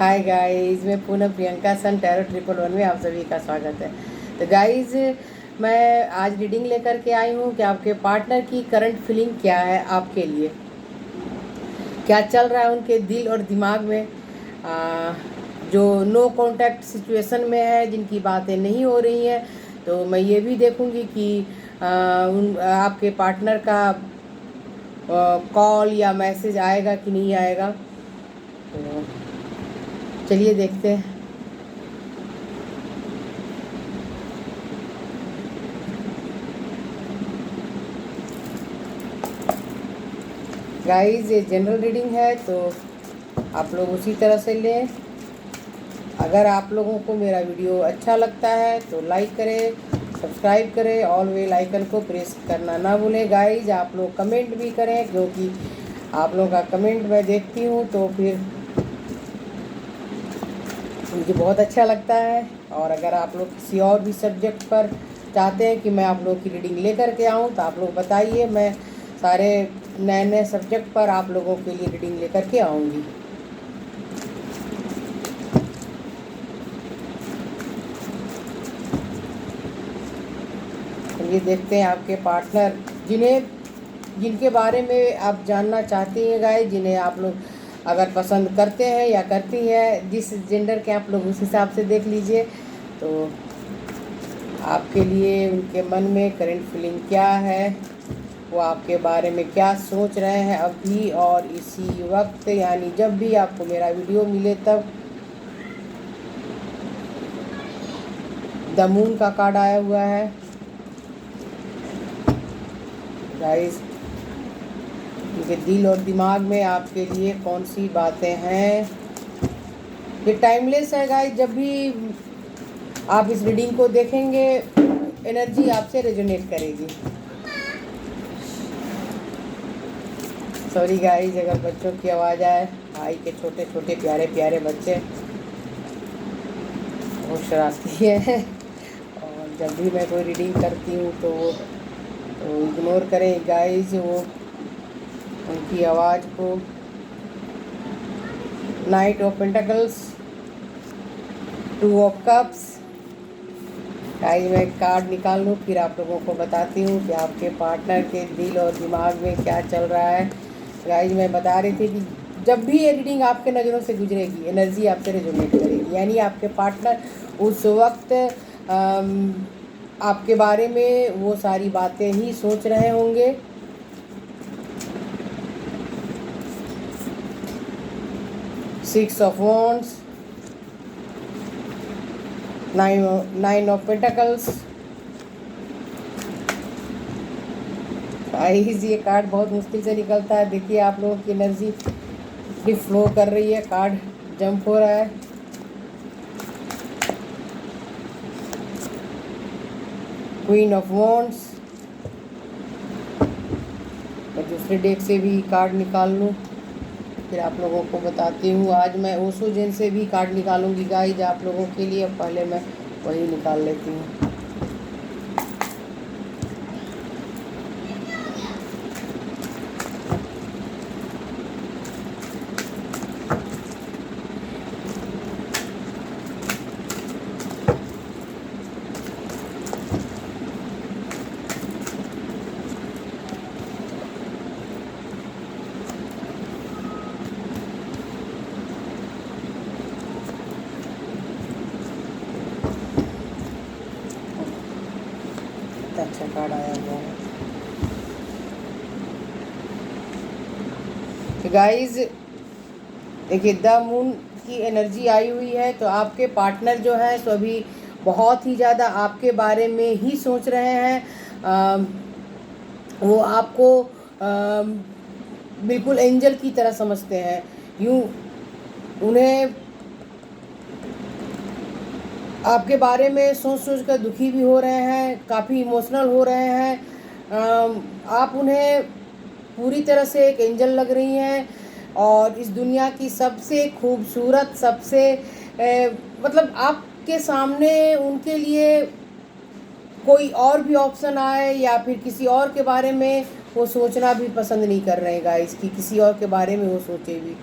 Hi guys, मैं पूनम प्रियंका सन tarot 111 में आप सभी का स्वागत है। तो गाइस, मैं आज रीडिंग लेकर के आई हूँ कि आपके पार्टनर की करंट फीलिंग क्या है आपके लिए, क्या चल रहा है उनके दिल और दिमाग में। जो नो कांटेक्ट सिचुएशन में है, जिनकी बातें नहीं हो रही हैं, तो मैं ये भी देखूँगी कि आपके पार्टनर का कॉल या मैसेज आएगा कि नहीं आएगा। तो चलिए देखते हैं। गाइस, ये जनरल रीडिंग है, तो आप लोग उसी तरह से लें। अगर आप लोगों को मेरा वीडियो अच्छा लगता है तो लाइक करें, सब्सक्राइब करें, ऑल बेल आइकन को प्रेस करना ना भूलें। गाइस, आप लोग कमेंट भी करें, क्योंकि आप लोगों का कमेंट मैं देखती हूँ तो फिर मुझे बहुत अच्छा लगता है। और अगर आप लोग किसी और भी सब्जेक्ट पर चाहते हैं कि मैं आप लोगों की रीडिंग लेकर के आऊँ, तो आप लोग बताइए, मैं सारे नए नए सब्जेक्ट पर आप लोगों के लिए रीडिंग लेकर के आऊँगी। ये देखते हैं आपके पार्टनर जिनके बारे में आप जानना चाहती हैं गाइस, जिन्हें आप लोग अगर पसंद करते हैं या करती हैं, जिस जेंडर के आप लोग उस हिसाब से देख लीजिए। तो आपके लिए उनके मन में करंट फीलिंग क्या है, वो आपके बारे में क्या सोच रहे हैं अभी और इसी वक्त, यानी जब भी आपको मेरा वीडियो मिले तब। द मून का कार्ड आया हुआ है गाइस। उनके दिल और दिमाग में आपके लिए कौन सी बातें हैं। ये टाइमलेस है गाइस, जब भी आप इस रीडिंग को देखेंगे एनर्जी आपसे रेजोनेट करेगी। सॉरी गाइस अगर बच्चों की आवाज़ आए, भाई के छोटे छोटे प्यारे प्यारे बच्चे बहुत शरारती है। और जब भी मैं कोई रीडिंग करती हूँ तो इग्नोर करें गाइस वो उनकी आवाज़ को। Night of pentacles, 2 of cups. Guys, मैं कार्ड निकाल लूँ फिर आप लोगों को बताती हूँ कि आपके पार्टनर के दिल और दिमाग में क्या चल रहा है। गाइस, मैं बता रही थी कि जब भी ये रीडिंग आपके नज़रों से गुजरेगी एनर्जी आपसे रेजोनेट करेगी, यानी आपके पार्टनर उस वक्त आपके बारे में वो सारी बातें ही सोच रहे होंगे। Six of wands, 9 of pentacles. Guys, ये कार्ड बहुत मुश्किल से निकलता है। देखिए आप लोगों की एनर्जी भी फ्लो कर रही है, कार्ड जंप हो रहा है। Queen of wands. मैं दूसरे डेक से भी कार्ड निकाल लूँ फिर आप लोगों को बताती हूँ। आज मैं ओशो जेन से भी कार्ड निकालूंगी गाइस आप लोगों के लिए। पहले मैं वही निकाल लेती हूँ। अच्छा कार्ड आया हुआ है। तो गाइस देखिए, द मून की एनर्जी आई हुई है, तो आपके पार्टनर जो है सो अभी बहुत ही ज़्यादा आपके बारे में ही सोच रहे हैं। वो आपको बिल्कुल एंजल की तरह समझते हैं। यूँ उन्हें आपके बारे में सोच सोच कर दुखी भी हो रहे हैं, काफ़ी इमोशनल हो रहे हैं। आप उन्हें पूरी तरह से एक एंजल लग रही हैं और इस दुनिया की सबसे खूबसूरत, सबसे मतलब आपके सामने उनके लिए कोई और भी ऑप्शन आए या फिर किसी और के बारे में वो सोचना भी पसंद नहीं कर रहे हैं गाइस, कि किसी और के बारे में वो सोचे भी,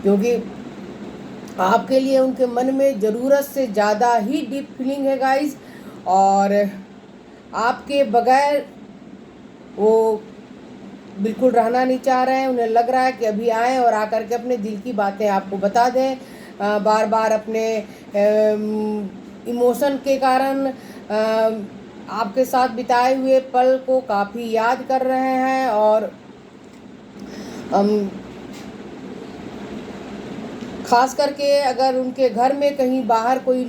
क्योंकि आपके लिए उनके मन में ज़रूरत से ज़्यादा ही डीप फीलिंग है गाइस, और आपके बगैर वो बिल्कुल रहना नहीं चाह रहे हैं। उन्हें लग रहा है कि अभी आएँ और आकर के अपने दिल की बातें आपको बता दें। बार बार अपने इमोशन के कारण आपके साथ बिताए हुए पल को काफ़ी याद कर रहे हैं, और खास करके अगर उनके घर में कहीं बाहर कोई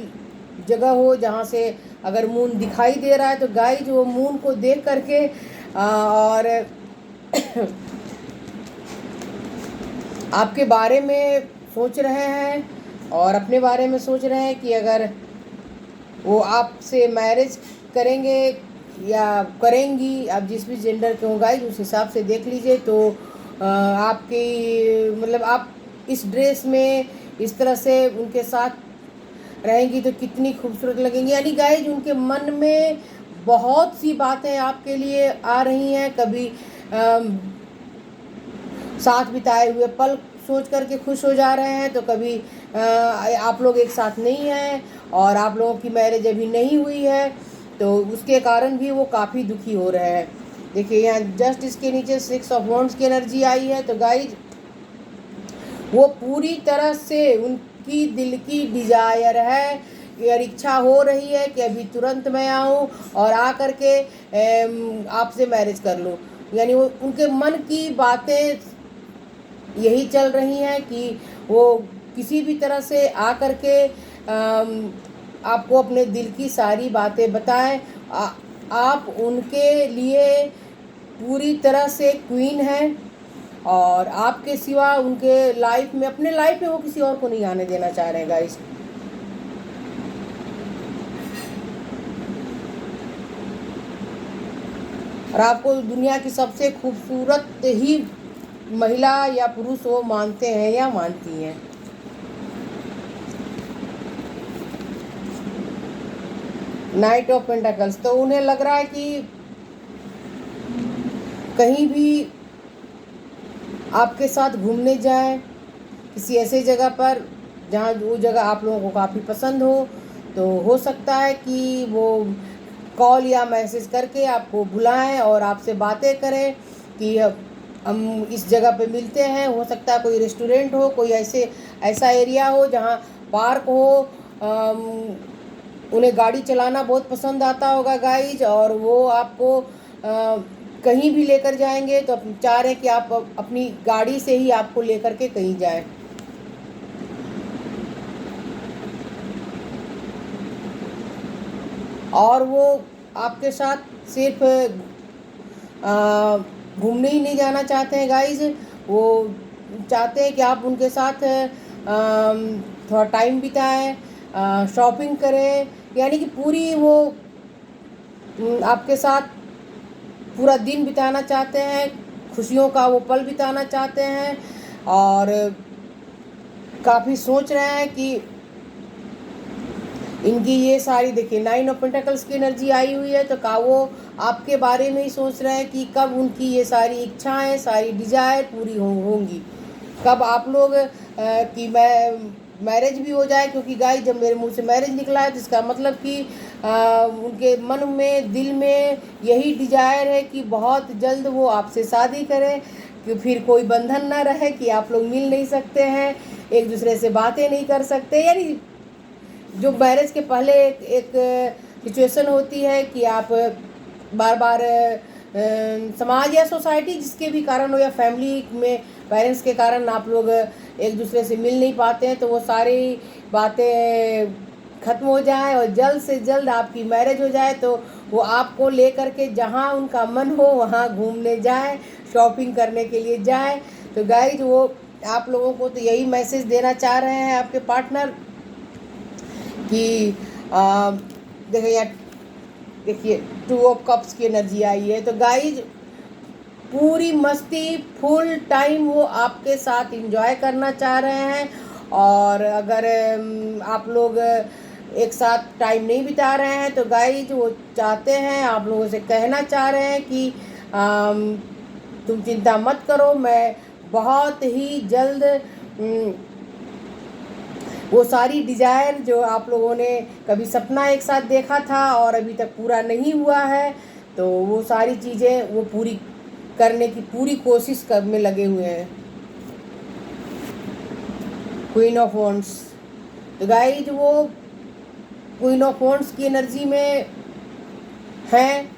जगह हो जहाँ से अगर मून दिखाई दे रहा है, तो गाइज वो मून को देख करके और आपके बारे में सोच रहे हैं और अपने बारे में सोच रहे हैं कि अगर वो आपसे मैरिज करेंगे या करेंगी, आप जिस भी जेंडर के होंगे उस हिसाब से देख लीजिए। तो आपकी मतलब आप इस ड्रेस में इस तरह से उनके साथ रहेंगी तो कितनी खूबसूरत लगेंगी। यानी गाइज उनके मन में बहुत सी बातें आपके लिए आ रही हैं। कभी साथ बिताए हुए पल सोच करके खुश हो जा रहे हैं, तो कभी आप लोग एक साथ नहीं हैं और आप लोगों की मैरिज अभी नहीं हुई है, तो उसके कारण भी वो काफ़ी दुखी हो रहे हैं। देखिए यहाँ जस्ट इसके नीचे 6 ऑफ वॉन्ड्स की एनर्जी आई है। तो गाइज वो पूरी तरह से उनकी दिल की डिजायर है या इच्छा हो रही है कि अभी तुरंत मैं आऊँ और आ कर के आपसे मैरिज कर लूँ। यानी वो उनके मन की बातें यही चल रही हैं कि वो किसी भी तरह से आ कर के आपको अपने दिल की सारी बातें बताएं। आप उनके लिए पूरी तरह से क्वीन हैं, और आपके सिवा उनके लाइफ में, अपने लाइफ में वो किसी और को नहीं आने देना चाह रहे हैं गाइस। और आपको दुनिया की सबसे खूबसूरत ही महिला या पुरुष वो मानते हैं या मानती हैं। नाइट ऑफ पेंटाकल्स, तो उन्हें लग रहा है कि कहीं भी आपके साथ घूमने जाएं किसी ऐसे जगह पर जहाँ वो जगह आप लोगों को काफ़ी पसंद हो, तो हो सकता है कि वो कॉल या मैसेज करके आपको बुलाएं और आपसे बातें करें कि हम इस जगह पे मिलते हैं। हो सकता है कोई रेस्टोरेंट हो, कोई ऐसा एरिया हो जहाँ पार्क हो। उन्हें गाड़ी चलाना बहुत पसंद आता होगा गाइज, और वो आपको कहीं भी लेकर जाएंगे, तो चाह रहे हैं कि आप अपनी गाड़ी से ही आपको लेकर के कहीं जाएं। और वो आपके साथ सिर्फ घूमने ही नहीं जाना चाहते हैं गाइज, वो चाहते हैं कि आप उनके साथ थोड़ा टाइम बिताएं, शॉपिंग करें। यानी कि पूरी वो आपके साथ पूरा दिन बिताना चाहते हैं, खुशियों का वो पल बिताना चाहते हैं, और काफ़ी सोच रहे हैं कि इनकी ये सारी, देखिए 9 ऑफ पेंटाकल्स की एनर्जी आई हुई है। तो वो आपके बारे में ही सोच रहे हैं कि कब उनकी ये सारी इच्छाएं, सारी डिजायर पूरी होंगी, कब आप लोग की मैरिज भी हो जाए। क्योंकि गाइस जब मेरे मुंह से मैरिज निकला है तो इसका मतलब कि उनके मन में, दिल में यही डिजायर है कि बहुत जल्द वो आपसे शादी करें, कि फिर कोई बंधन ना रहे कि आप लोग मिल नहीं सकते हैं, एक दूसरे से बातें नहीं कर सकते। यानी जो मैरिज के पहले एक सिचुएशन होती है कि आप बार बार समाज या सोसाइटी जिसके भी कारण हो, या फैमिली में पेरेंट्स के कारण आप लोग एक दूसरे से मिल नहीं पाते हैं, तो वो सारी बातें ख़त्म हो जाए और जल्द से जल्द आपकी मैरिज हो जाए, तो वो आपको ले कर के जहाँ उनका मन हो वहाँ घूमने जाए, शॉपिंग करने के लिए जाए। तो गाइज वो आप लोगों को तो यही मैसेज देना चाह रहे हैं आपके पार्टनर कि देखिए 2 ऑफ कप्स की एनर्जी आई है। तो गाइज पूरी मस्ती, फुल टाइम वो आपके साथ एंजॉय करना चाह रहे हैं। और अगर आप लोग एक साथ टाइम नहीं बिता रहे हैं, तो गाइज वो चाहते हैं, आप लोगों से कहना चाह रहे हैं कि तुम चिंता मत करो, मैं बहुत ही जल्द वो सारी डिजायर जो आप लोगों ने कभी सपना एक साथ देखा था और अभी तक पूरा नहीं हुआ है, तो वो सारी चीज़ें वो पूरी करने की पूरी कोशिश में लगे हुए हैं। क्वीन ऑफ वॉन्ड्स, तो गाइज वो क्वीन ऑफ वॉन्ड्स की एनर्जी में हैं।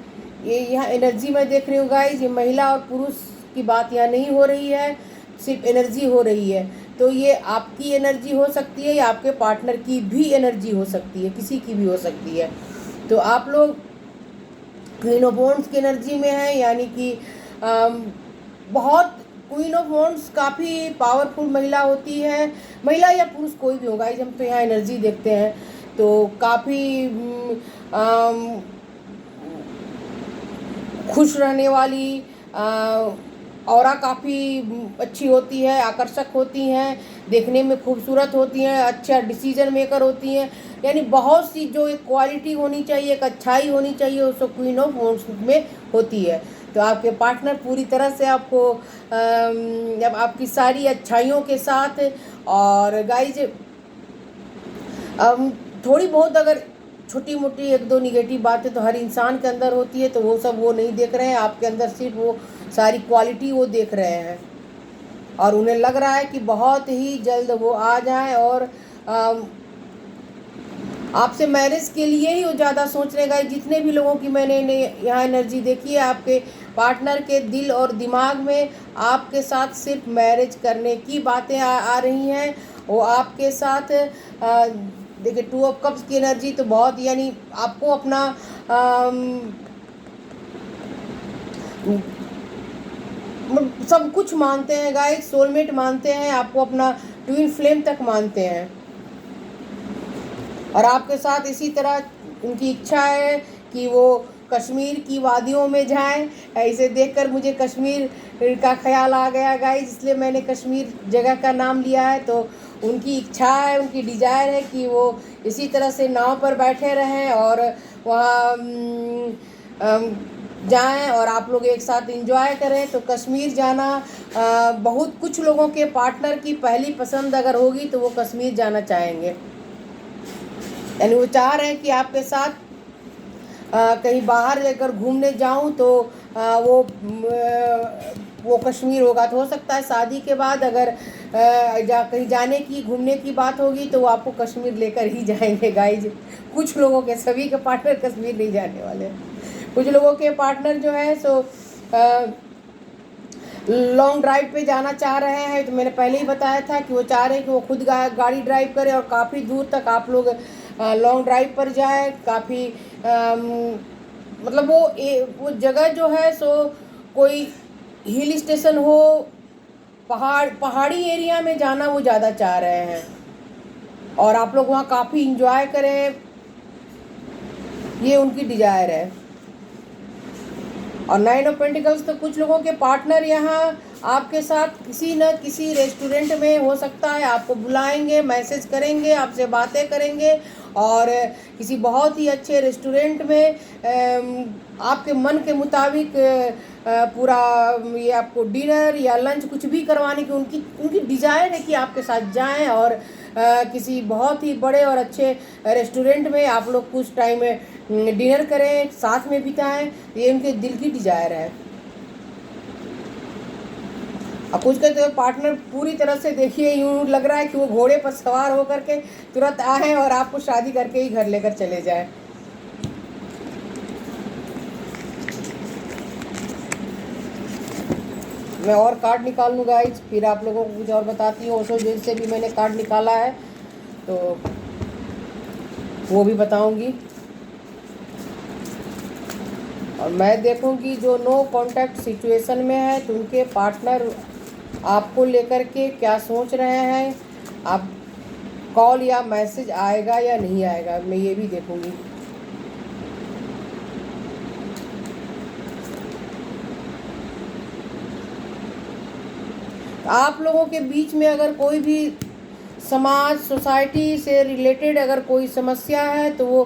ये यहाँ एनर्जी में देख रही हूँ गाइज, ये महिला और पुरुष की बात यहाँ नहीं हो रही है, सिर्फ एनर्जी हो रही है। तो ये आपकी एनर्जी हो सकती है या आपके पार्टनर की भी एनर्जी हो सकती है, किसी की भी हो सकती है। तो आप लोग क्वीन ऑफ वॉन्ड्स की एनर्जी में हैं, यानी कि बहुत क्वीन ऑफ वॉन्ड्स काफ़ी पावरफुल महिला होती है, महिला या पुरुष कोई भी होगा। हम तो यहाँ एनर्जी देखते हैं तो काफ़ी खुश रहने वाली, ऑरा काफ़ी अच्छी होती है, आकर्षक होती हैं, देखने में खूबसूरत होती हैं, अच्छा डिसीजन मेकर होती हैं, यानी बहुत सी जो एक क्वालिटी होनी चाहिए, एक अच्छाई होनी चाहिए, उसको क्वीन ऑफ वॉन्ड्स में होती है। तो आपके पार्टनर पूरी तरह से आपको जब आपकी सारी अच्छाइयों के साथ, और गाइज थोड़ी बहुत अगर छोटी मोटी एक दो निगेटिव बातें तो हर इंसान के अंदर होती है, तो वो सब वो नहीं देख रहे हैं आपके अंदर, सिर्फ वो सारी क्वालिटी वो देख रहे हैं और उन्हें लग रहा है कि बहुत ही जल्द वो आ जाए और आपसे मैरिज के लिए ही वो ज़्यादा सोच रहे हैं। जितने भी लोगों की मैंने यहाँ एनर्जी देखी है, आपके पार्टनर के दिल और दिमाग में आपके साथ सिर्फ मैरिज करने की बातें आ रही हैं। वो आपके साथ देखिए 2 ऑफ कप्स की एनर्जी तो बहुत, यानी आपको अपना सब कुछ मानते हैं गाइस, सोलमेट मानते हैं, आपको अपना ट्विन फ्लेम तक मानते हैं और आपके साथ इसी तरह उनकी इच्छा है कि वो कश्मीर की वादियों में जाएं। इसे देखकर मुझे कश्मीर का ख्याल आ गया गाइस, इसलिए मैंने कश्मीर जगह का नाम लिया है। तो उनकी इच्छा है, उनकी डिज़ायर है कि वो इसी तरह से नाव पर बैठे रहें और वहाँ जाएं और आप लोग एक साथ एंजॉय करें। तो कश्मीर जाना बहुत कुछ लोगों के पार्टनर की पहली पसंद अगर होगी तो वो कश्मीर जाना चाहेंगे, यानी वो चाह रहे हैं कि आपके साथ कहीं बाहर जाकर घूमने जाऊं तो वो कश्मीर होगा। तो हो सकता है शादी के बाद अगर कहीं जाने की घूमने की बात होगी तो वो आपको कश्मीर लेकर ही जाएंगे गाइज। कुछ लोगों के, सभी के पार्टनर कश्मीर नहीं जाने वाले, कुछ लोगों के पार्टनर जो है सो लॉन्ग ड्राइव पे जाना चाह रहे हैं। तो मैंने पहले ही बताया था कि वो चाह रहे हैं कि वो खुद गाड़ी ड्राइव करे और काफ़ी दूर तक आप लोग लॉन्ग ड्राइव पर जाए। काफ़ी मतलब वो जगह जो है सो कोई हिल स्टेशन हो, पहाड़ी एरिया में जाना वो ज़्यादा चाह रहे हैं और आप लोग वहाँ काफ़ी इंजॉय करें, ये उनकी डिज़ायर है। और 9 ऑफ पेंटिकल्स, तो कुछ लोगों के पार्टनर यहाँ आपके साथ किसी न किसी रेस्टोरेंट में हो सकता है, आपको बुलाएंगे, मैसेज करेंगे, आपसे बातें करेंगे और किसी बहुत ही अच्छे रेस्टोरेंट में आपके मन के मुताबिक पूरा ये आपको डिनर या लंच कुछ भी करवाने की उनकी डिज़ायर है कि आपके साथ जाएं और किसी बहुत ही बड़े और अच्छे रेस्टोरेंट में आप लोग कुछ टाइम डिनर करें, साथ में बिताएं। ये उनके दिल की डिज़ायर है। अब कुछ कहते हुए पार्टनर पूरी तरह से देखिए यूँ लग रहा है कि वो घोड़े पर सवार होकर के तुरंत आए और आपको शादी करके ही घर लेकर चले जाए। मैं और कार्ड निकाल लूँ गाइज, फिर आप लोगों को कुछ और बताती हूँ। ओशो जेल से भी मैंने कार्ड निकाला है तो वो भी बताऊँगी। और मैं देखूँगी जो नो कांटेक्ट सिचुएशन में है तो उनके पार्टनर आपको लेकर के क्या सोच रहे हैं, आप कॉल या मैसेज आएगा या नहीं आएगा, मैं ये भी देखूँगी। आप लोगों के बीच में अगर कोई भी समाज सोसाइटी से रिलेटेड अगर कोई समस्या है तो वो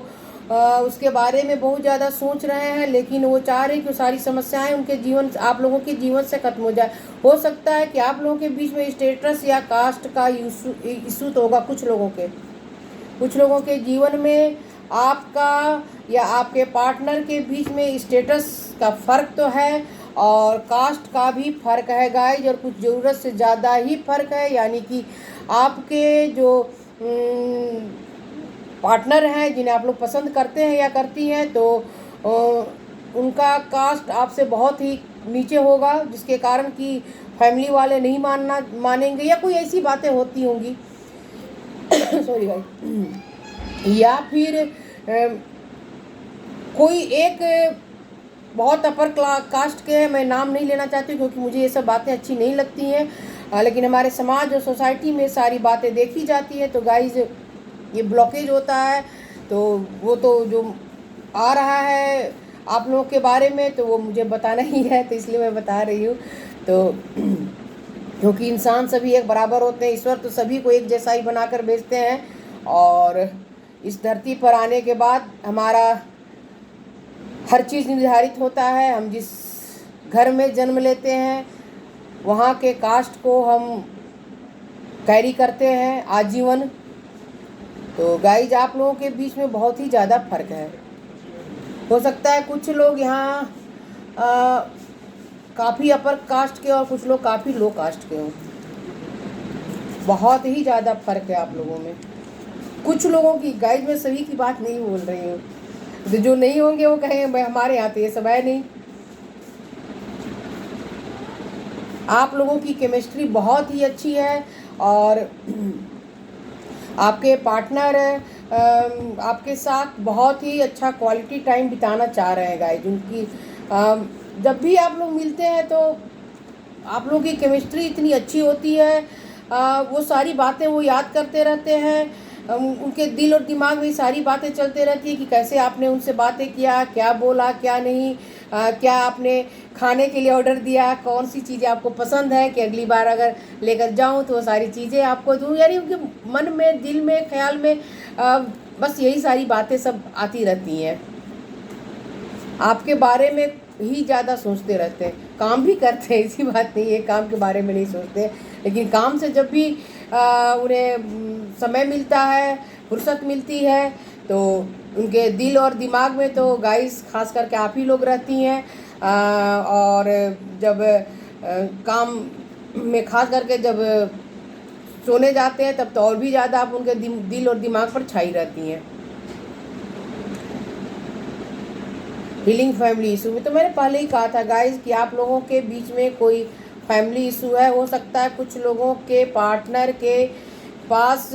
उसके बारे में बहुत ज़्यादा सोच रहे हैं, लेकिन वो चाह रहे हैं कि सारी समस्याएं उनके जीवन, आप लोगों के जीवन से खत्म हो जाए। हो सकता है कि आप लोगों के बीच में स्टेटस या कास्ट का इशू तो होगा कुछ लोगों के जीवन में। आपका या आपके पार्टनर के बीच में स्टेटस का फ़र्क तो है और कास्ट का भी फ़र्क है गाइज, और कुछ ज़रूरत से ज़्यादा ही फ़र्क है। यानी कि आपके जो पार्टनर हैं जिन्हें आप लोग पसंद करते हैं या करती हैं, तो उनका कास्ट आपसे बहुत ही नीचे होगा, जिसके कारण कि फैमिली वाले नहीं मानेंगे या कोई ऐसी बातें होती होंगी सॉरी भाई, या फिर कोई एक बहुत अपर कास्ट के हैं। मैं नाम नहीं लेना चाहती क्योंकि मुझे ये सब बातें अच्छी नहीं लगती हैं, लेकिन हमारे समाज और सोसाइटी में सारी बातें देखी जाती हैं। तो गाइज ये ब्लॉकेज होता है, तो वो तो जो आ रहा है आप लोगों के बारे में तो वो मुझे बताना ही है, तो इसलिए मैं बता रही हूँ। तो क्योंकि इंसान सभी एक बराबर होते हैं, ईश्वर तो सभी को एक जैसा ही बनाकर भेजते हैं, और इस धरती पर आने के बाद हमारा हर चीज़ निर्धारित होता है। हम जिस घर में जन्म लेते हैं वहाँ के कास्ट को हम कैरी करते हैं आजीवन। तो गाइज आप लोगों के बीच में बहुत ही ज़्यादा फर्क है। हो सकता है कुछ लोग यहाँ काफ़ी अपर कास्ट के और कुछ लोग काफ़ी लो कास्ट के हों। बहुत ही ज़्यादा फर्क है आप लोगों में। कुछ लोगों की, गाइज मैं सभी की बात नहीं बोल रही हूँ, तो जो नहीं होंगे वो कहेंगे भाई हमारे यहाँ तो ये सब है नहीं। आप लोगों की केमिस्ट्री बहुत ही अच्छी है और आपके पार्टनर आपके साथ बहुत ही अच्छा क्वालिटी टाइम बिताना चाह रहे हैं गाइज। उनकी जब भी आप लोग मिलते हैं तो आप लोगों की केमिस्ट्री इतनी अच्छी होती है, वो सारी बातें वो याद करते रहते हैं, उनके दिल और दिमाग में सारी बातें चलते रहती है कि कैसे आपने उनसे बातें किया, क्या बोला क्या नहीं, क्या आपने खाने के लिए ऑर्डर दिया, कौन सी चीज़ें आपको पसंद है कि अगली बार अगर लेकर जाऊं तो वो सारी चीज़ें आपको दूं। यानी उनके मन में, दिल में, ख्याल में बस यही सारी बातें सब आती रहती हैं। आपके बारे में ही ज़्यादा सोचते रहते हैं, काम भी करते हैं, ऐसी बात नहीं है काम के बारे में नहीं सोचते, लेकिन काम से जब भी उन्हें समय मिलता है, फुर्सत मिलती है, तो उनके दिल और दिमाग में तो गाइस खास करके आप ही लोग रहती हैं। और जब काम में खास करके जब सोने जाते हैं तब तो और भी ज़्यादा आप उनके दिल और दिमाग पर छाई रहती हैं। हीलिंग फैमिली इशू में तो मैंने पहले ही कहा था गाइस कि आप लोगों के बीच में कोई फैमिली इशू है। हो सकता है कुछ लोगों के पार्टनर के पास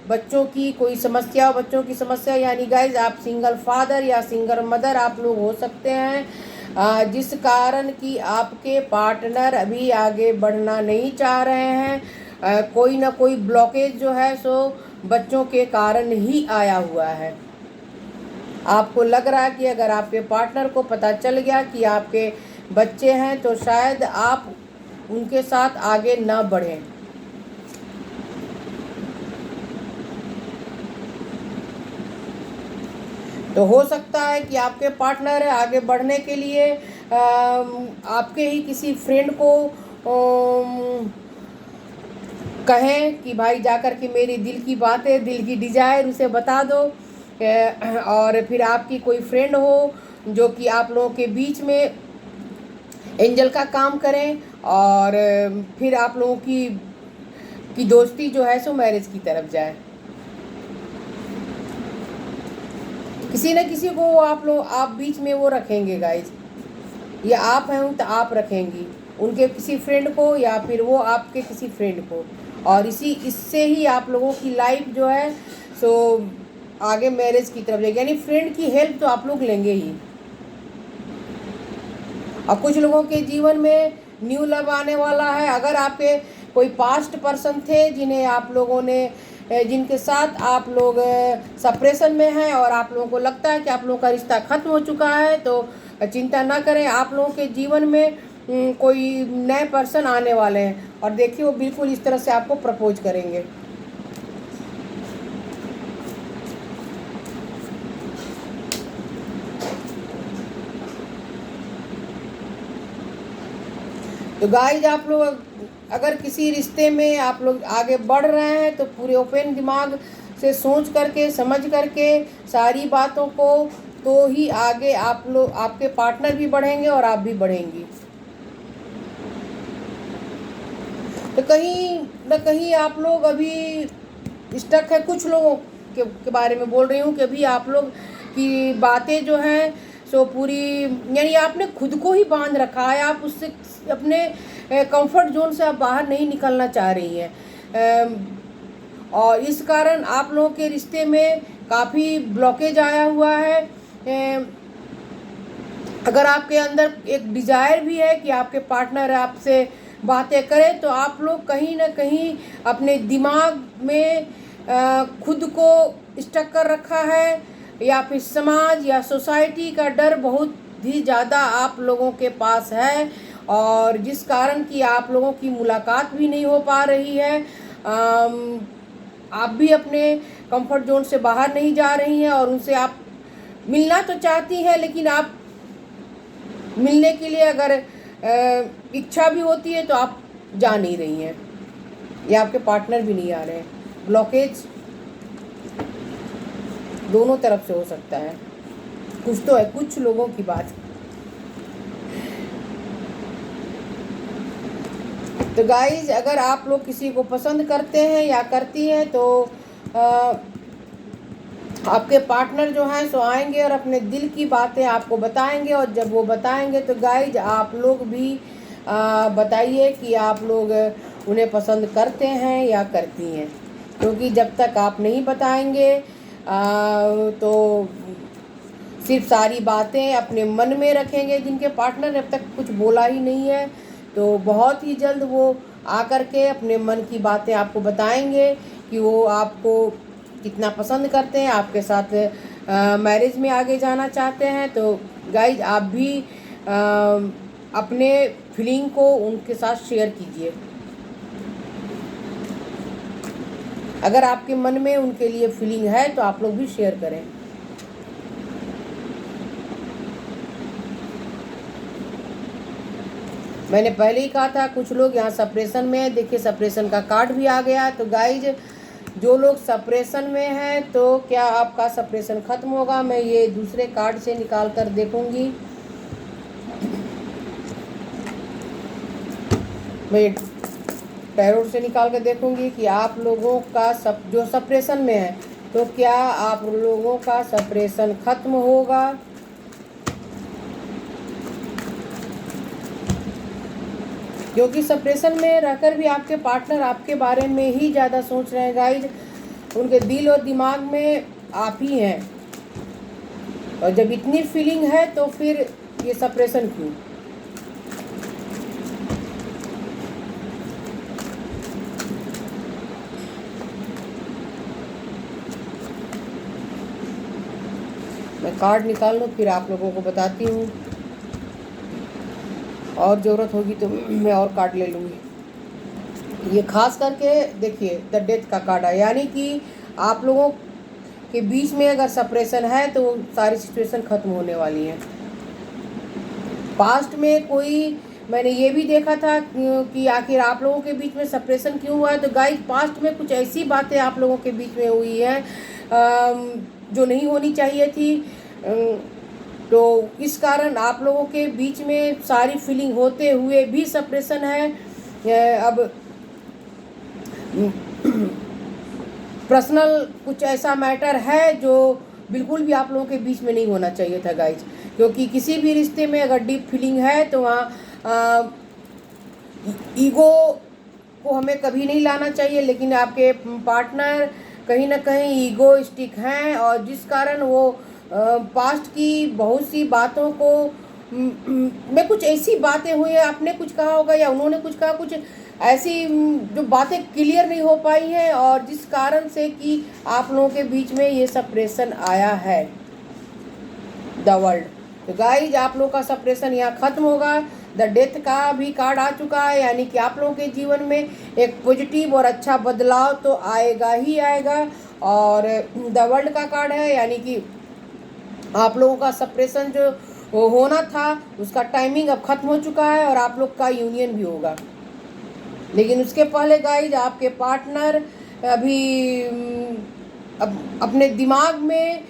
बच्चों की कोई समस्या, बच्चों की समस्या, यानी गाइस आप सिंगल फादर या सिंगल मदर आप लोग हो सकते हैं, जिस कारण कि आपके पार्टनर अभी आगे बढ़ना नहीं चाह रहे हैं। कोई ना कोई ब्लॉकेज जो है सो बच्चों के कारण ही आया हुआ है। आपको लग रहा है कि अगर आपके पार्टनर को पता चल गया कि आपके बच्चे हैं तो शायद आप उनके साथ आगे ना बढ़ें। तो हो सकता है कि आपके पार्टनर आगे बढ़ने के लिए आपके ही किसी फ्रेंड को कहें कि भाई जाकर के मेरी दिल की बातें, दिल की डिज़ायर उसे बता दो, और फिर आपकी कोई फ्रेंड हो जो कि आप लोगों के बीच में एंजल का काम करें, और फिर आप लोगों की दोस्ती जो है सो मैरिज की तरफ जाए। किसी न किसी को आप बीच में वो रखेंगे गाइज, या आप हैं तो आप रखेंगी उनके किसी फ्रेंड को या फिर वो आपके किसी फ्रेंड को, और इससे ही आप लोगों की लाइफ जो है सो आगे मैरिज की तरफ जाएगी। यानी फ्रेंड की हेल्प तो आप लोग लेंगे ही। और कुछ लोगों के जीवन में न्यू लव आने वाला है। अगर आपके कोई पास्ट पर्सन थे जिन्हें आप लोगों ने, जिनके साथ आप लोग सेपरेशन में हैं और आप लोगों को लगता है कि आप लोगों का रिश्ता खत्म हो चुका है, तो चिंता ना करें, आप लोगों के जीवन में कोई नए पर्सन आने वाले हैं, और देखिए वो बिल्कुल इस तरह से आपको प्रपोज करेंगे। तो गाइज आप लोग अगर किसी रिश्ते में आप लोग आगे बढ़ रहे हैं तो पूरे ओपन दिमाग से सोच करके समझ करके सारी बातों को, तो ही आगे आप लोग, आपके पार्टनर भी बढ़ेंगे और आप भी बढ़ेंगी। तो कहीं न कहीं आप लोग अभी स्टक है। कुछ लोगों के बारे में बोल रही हूँ कि अभी आप लोग की बातें जो हैं सो पूरी, यानी आपने खुद को ही बांध रखा है, आप उससे अपने कंफर्ट जोन से आप बाहर नहीं निकलना चाह रही हैं, और इस कारण आप लोगों के रिश्ते में काफ़ी ब्लॉकेज आया हुआ है। अगर आपके अंदर एक डिज़ायर भी है कि आपके पार्टनर आपसे बातें करें, तो आप लोग कहीं ना कहीं अपने दिमाग में खुद को स्टक कर रखा है, या फिर समाज या सोसाइटी का डर बहुत ही ज़्यादा आप लोगों के पास है, और जिस कारण कि आप लोगों की मुलाकात भी नहीं हो पा रही है। आप भी अपने कंफर्ट जोन से बाहर नहीं जा रही हैं, और उनसे आप मिलना तो चाहती हैं, लेकिन आप मिलने के लिए अगर इच्छा भी होती है तो आप जा नहीं रही हैं, या आपके पार्टनर भी नहीं आ रहे हैं। ब्लॉकेज दोनों तरफ से हो सकता है, कुछ तो है, कुछ लोगों की बात। तो गाइज अगर आप लोग किसी को पसंद करते हैं या करती हैं तो आपके पार्टनर जो हैं सो आएंगे और अपने दिल की बातें आपको बताएंगे, और जब वो बताएंगे तो गाइज आप लोग भी बताइए कि आप लोग उन्हें पसंद करते हैं या करती हैं, क्योंकि जब तक आप नहीं बताएंगे तो सिर्फ सारी बातें अपने मन में रखेंगे जिनके पार्टनर ने अब तक कुछ बोला ही नहीं है, तो बहुत ही जल्द वो आकर के अपने मन की बातें आपको बताएंगे कि वो आपको कितना पसंद करते हैं, आपके साथ मैरिज में आगे जाना चाहते हैं। तो गाइज आप भी अपने फीलिंग को उनके साथ शेयर कीजिए। अगर आपके मन में उनके लिए फीलिंग है तो आप लोग भी शेयर करें। मैंने पहले ही कहा था कुछ लोग यहाँ सेपरेशन में है, देखिए सेपरेशन का कार्ड भी आ गया। तो गाइज जो लोग सेपरेशन में हैं तो क्या आपका सेपरेशन ख़त्म होगा? मैं ये दूसरे कार्ड से निकाल कर देखूँगी। मैं टैरोट से निकाल कर देखूँगी कि आप लोगों का जो सेपरेशन में है तो क्या आप लोगों का सेपरेशन ख़त्म होगा। क्योंकि सेपरेशन में रहकर भी आपके पार्टनर आपके बारे में ही ज़्यादा सोच रहे हैं गाइज, उनके दिल और दिमाग में आप ही हैं, और जब इतनी फीलिंग है तो फिर ये सेपरेशन क्यों। मैं कार्ड निकाल लूँ फिर आप लोगों को बताती हूँ, और ज़रूरत होगी तो मैं और कार्ड ले लूँगी। ये खास करके देखिए द डेथ का कार्ड है, यानी कि आप लोगों के बीच में अगर सेपरेशन है तो सारी सिचुएशन ख़त्म होने वाली है। पास्ट में कोई, मैंने ये भी देखा था कि आखिर आप लोगों के बीच में सेपरेशन क्यों हुआ है। तो गाइस पास्ट में कुछ ऐसी बातें आप लोगों के बीच में हुई हैं जो नहीं होनी चाहिए थी, तो इस कारण आप लोगों के बीच में सारी फीलिंग होते हुए भी सेपरेशन है। अब पर्सनल कुछ ऐसा मैटर है जो बिल्कुल भी आप लोगों के बीच में नहीं होना चाहिए था गाइज, क्योंकि किसी भी रिश्ते में अगर डीप फीलिंग है तो वहाँ ईगो को हमें कभी नहीं लाना चाहिए, लेकिन आपके पार्टनर कहीं ना कहीं ईगोइस्टिक हैं, और जिस कारण वो पास्ट की बहुत सी बातों को में कुछ ऐसी बातें हुई है, आपने कुछ कहा होगा या उन्होंने कुछ कहा, कुछ ऐसी जो बातें क्लियर नहीं हो पाई हैं, और जिस कारण से कि आप लोगों के बीच में ये सेपरेशन आया है द वर्ल्ड। तो गाइज आप लोगों का सेपरेशन यहाँ ख़त्म होगा। द डेथ का भी कार्ड आ चुका है, यानी कि आप लोगों के जीवन में एक पॉजिटिव और अच्छा बदलाव तो आएगा ही आएगा। और द वर्ल्ड का कार्ड है, यानी कि आप लोगों का सेपरेशन जो वो होना था उसका टाइमिंग अब ख़त्म हो चुका है और आप लोग का यूनियन भी होगा। लेकिन उसके पहले गाइज आपके पार्टनर अभी अब अपने दिमाग में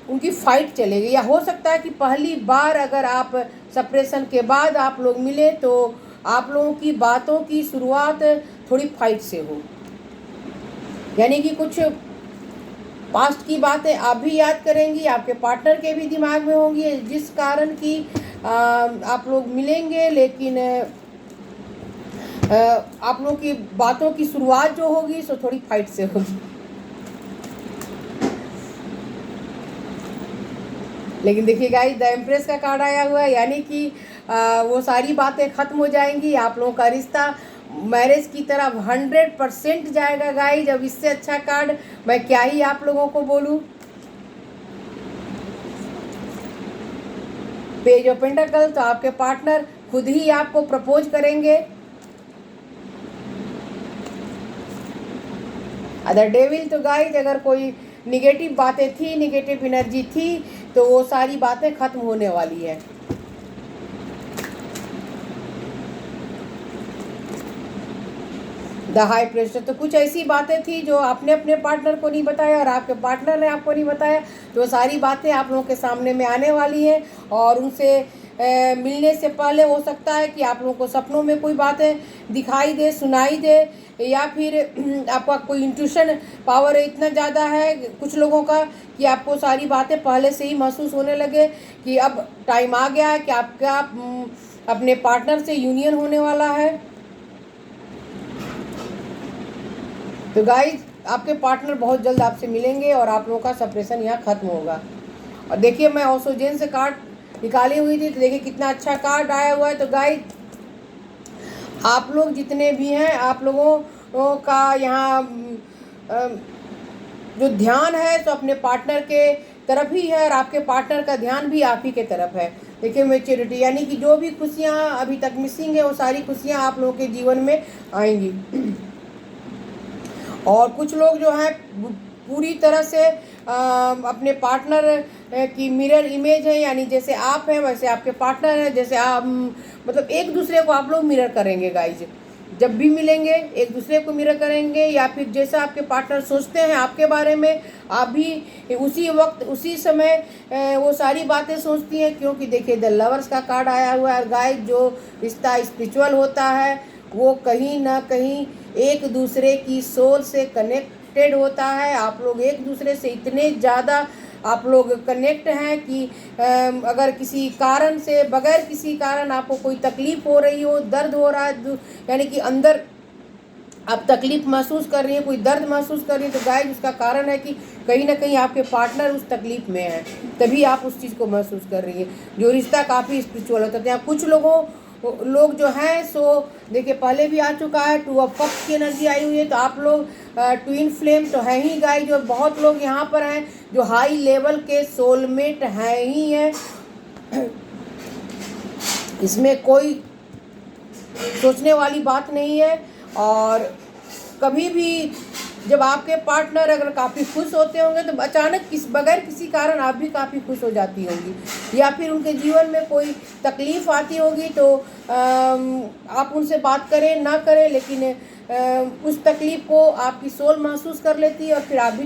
उनकी फाइट चलेगी, या हो सकता है कि पहली बार अगर आप सेपरेशन के बाद आप लोग मिले तो आप लोगों की बातों की शुरुआत थोड़ी फाइट से हो, यानी कि कुछ पास्ट की बातें आप भी याद करेंगी, आपके पार्टनर के भी दिमाग में होंगी, जिस कारण कि आप लोग मिलेंगे, लेकिन आप लोगों की बातों की शुरुआत जो होगी सो थोड़ी फाइट से होगी। लेकिन देखिए गाइस द एम्प्रेस का कार्ड आया हुआ है, यानी कि वो सारी बातें ख़त्म हो जाएंगी, आप लोगों का रिश्ता मैरिज की तरफ 100% जाएगा गाइस। अब इससे अच्छा कार्ड मैं क्या ही आप लोगों को बोलूं। पेज ऑफ पेंटाकल, तो आपके पार्टनर खुद ही आपको प्रपोज करेंगे। अदर डेविल, तो गाइस अगर कोई निगेटिव बातें थी, निगेटिव एनर्जी थी, तो वो सारी बातें खत्म होने वाली है। द हाई प्रेशर, तो कुछ ऐसी बातें थी जो आपने अपने पार्टनर को नहीं बताया और आपके पार्टनर ने आपको नहीं बताया, तो सारी बातें आप लोगों के सामने में आने वाली हैं। और उनसे मिलने से पहले हो सकता है कि आप लोगों को सपनों में कोई बातें दिखाई दे, सुनाई दे, या फिर आपका कोई इंट्यूशन पावर इतना ज़्यादा है कुछ लोगों का कि आपको सारी बातें पहले से ही महसूस होने लगे कि अब टाइम आ गया है कि आपका अपने पार्टनर से यूनियन होने वाला है। तो गाइज आपके पार्टनर बहुत जल्द आपसे मिलेंगे और आप लोगों का सेपरेशन यहाँ ख़त्म होगा। और देखिए मैं ऑसोजेन से कार्ड निकाली हुई थी, तो देखिए कितना अच्छा कार्ड आया हुआ है। तो गाइज आप लोग जितने भी हैं, आप लोगों का यहाँ जो ध्यान है तो अपने पार्टनर के तरफ ही है और आपके पार्टनर का ध्यान भी आप ही के तरफ है। देखिए मैच्योरिटी, यानी कि जो भी खुशियाँ अभी तक मिसिंग है वो सारी खुशियाँ आप लोगों के जीवन में आएंगी। और कुछ लोग जो हैं पूरी तरह से अपने पार्टनर की मिरर इमेज है, यानी जैसे आप हैं वैसे आपके पार्टनर हैं, जैसे आप मतलब एक दूसरे को आप लोग मिरर करेंगे गाइज। जब भी मिलेंगे एक दूसरे को मिरर करेंगे, या फिर जैसा आपके पार्टनर सोचते हैं आपके बारे में आप भी उसी वक्त उसी समय वो सारी बातें सोचती हैं। क्योंकि देखिए द लवर्स का कार्ड आया हुआ है गाइज, जो रिश्ता स्पिरिचुअल होता है वो कहीं ना कहीं एक दूसरे की सोल से कनेक्टेड होता है। आप लोग एक दूसरे से इतने ज़्यादा आप लोग कनेक्ट हैं कि अगर किसी कारण से, बगैर किसी कारण आपको कोई तकलीफ़ हो रही हो, दर्द हो रहा है, यानी कि अंदर आप तकलीफ़ महसूस कर रही हैं, कोई दर्द महसूस कर रही हैं, तो गाइस उसका कारण है कि कहीं ना कहीं आपके पार्टनर उस तकलीफ़ में है, तभी आप उस चीज़ को महसूस कर रही हैं। जो रिश्ता काफ़ी स्पिरिचुअल होता है। यहाँ कुछ लोग जो हैं सो देखिए पहले भी आ चुका है, 2 ऑफ कप्स की एनर्जी आई हुई है, तो आप लोग ट्विन फ्लेम तो है ही गाइस। जो बहुत लोग यहाँ पर हैं जो हाई लेवल के सोलमेट हैं ही हैं, इसमें कोई सोचने वाली बात नहीं है। और कभी भी जब आपके पार्टनर अगर काफ़ी खुश होते होंगे तो अचानक बगैर किसी कारण आप भी काफ़ी खुश हो जाती होंगी, या फिर उनके जीवन में कोई तकलीफ़ आती होगी तो आप उनसे बात करें ना करें, लेकिन उस तकलीफ़ को आपकी सोल महसूस कर लेती है और फिर आप भी